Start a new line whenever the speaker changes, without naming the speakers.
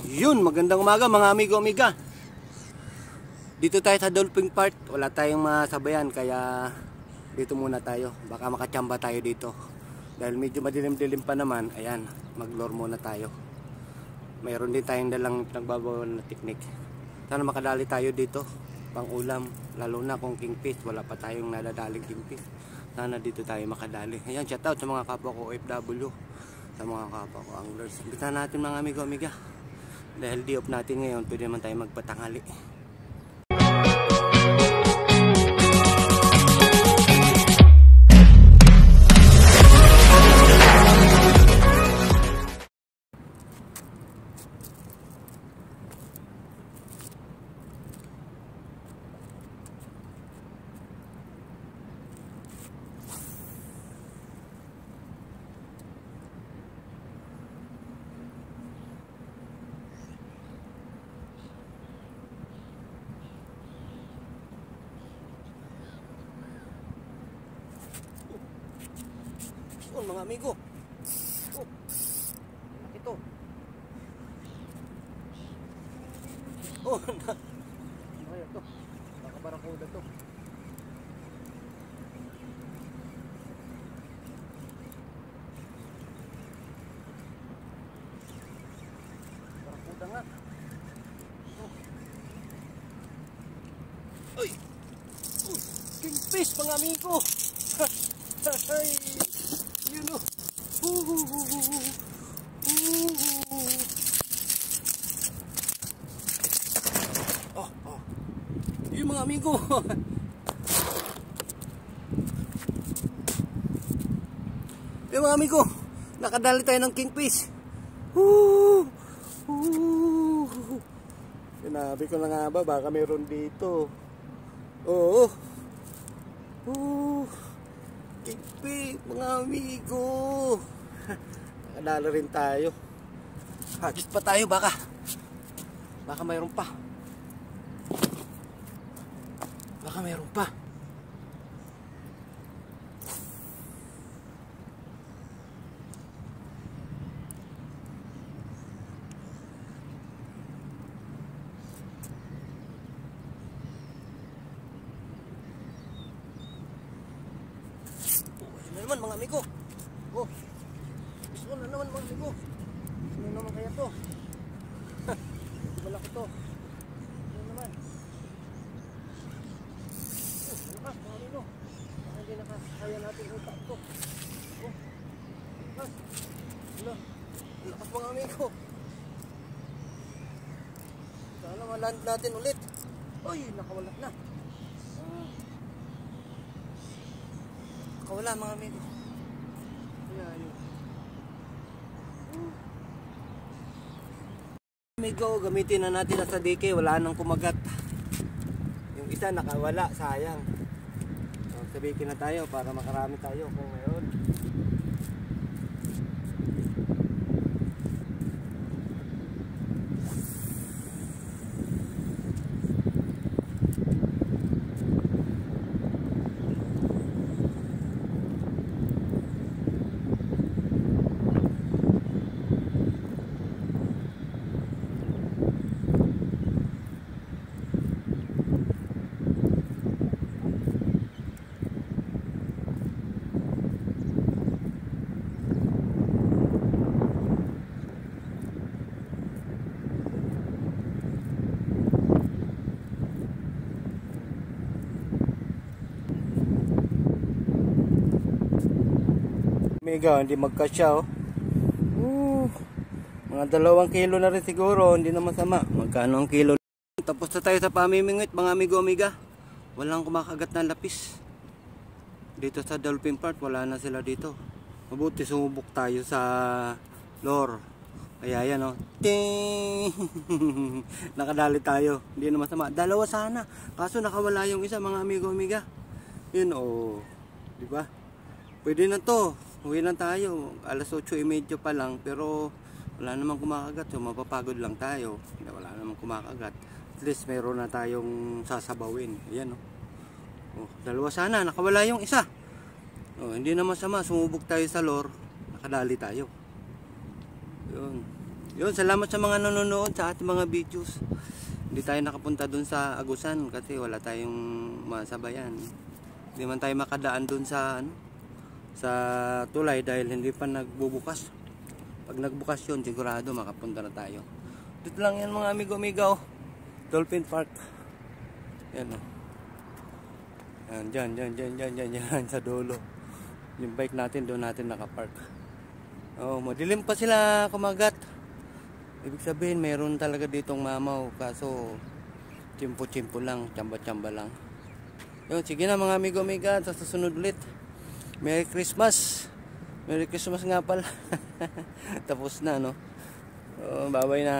Yun, magandang umaga mga amigo-amiga. Dito tayo sa Dolphin Park. Wala tayong masabayan kaya dito muna tayo. Baka makachamba tayo dito. Dahil medyo madilim-dilim pa naman. Ayan, mag-lure muna tayo. Mayroon din tayong dalang nagbabawal na teknik. Sana makadali tayo dito pang ulam. Lalo na kung kingfish. Wala pa tayong nadadaling kingfish. Sana dito tayo makadali. Ayan, shout out sa mga kapwa ko OFW. Sa mga kapwa ko anglers. Bitahan natin mga amigo-amiga. Dahil di off natin ngayon, pwede naman tayo magpatanghali. Mga amigo, laki to. Kaya to, baka barakuda to. Barakuda nga. Ay, kingfish mga amigo. Ay, you know. Yung mga amigo. Yung mga amigo, nakadali tayo ng kingfish. Sinabi ko na nga ba, baka meron dito. Oo. Kingfish, mga amigo. Nakadala rin tayo. Hagis pa tayo, baka mayroon pa. Baka mayroon pa. Naman mga amigo. Gusto na naman mga amigo. Ano naman kaya to? Malaki to. Ano naman? Lakas mga amigo. Baka hindi nakakaya natin utak to. Lakas. Lakas mga amigo. Sana maland natin ulit. Uy, nakawala na. Wala mga amigo. Ayan. Amigo, gamitin na natin sa dike. Wala nang kumagat. Yung isa nakawala, sayang. So, sabihin na tayo para makarami tayo kung ngayon. Mega, hindi magkasya mga 2 kilo na rin siguro, hindi na masama. Magkano ang kilo? Tapos na tayo sa pamimingwit mga amigo-amiga. Walang kumakagat na lapis dito sa Dolphin Park, wala na sila dito. Mabuti sumubok tayo sa lure. Kaya yan ting! Nakadali tayo, hindi na masama. 2 sana, kaso nakawala yung isa mga amigo-amiga. Yun diba? Pwede na to. Uwi na tayo. Alas 8:30 pa lang. Pero wala namang kumakagat. So mapapagod lang tayo. Wala namang kumakagat. At least meron na tayong sasabawin. Ayan 2 sana. Nakawala yung isa. Hindi na masama. Sumubok tayo sa lure. Nakadali tayo. Yun. Yun, salamat sa mga nanonood sa ating mga videos. Hindi tayo nakapunta dun sa Agusan kasi wala tayong masabayan. Hindi man tayo makadaan dun sa sa tulay dahil hindi pa nagbubukas. Pag nagbukas yun, sigurado makapunta na tayo. Dito lang yan mga amigo-amigo. Dolphin Park. Yan o. Yan, dyan, sa dulo. Yung bike natin, doon natin nakapark. Oh, madilim pa sila kumagat. Ibig sabihin, mayroon talaga ditong mamaw. Kaso, chimpo-chimpo lang, tsamba-tsamba lang. Yun, sige na mga amigo-amiga. Sa susunod ulit. Merry Christmas. Merry Christmas nga pala. Tapos na, no? Bye-bye na.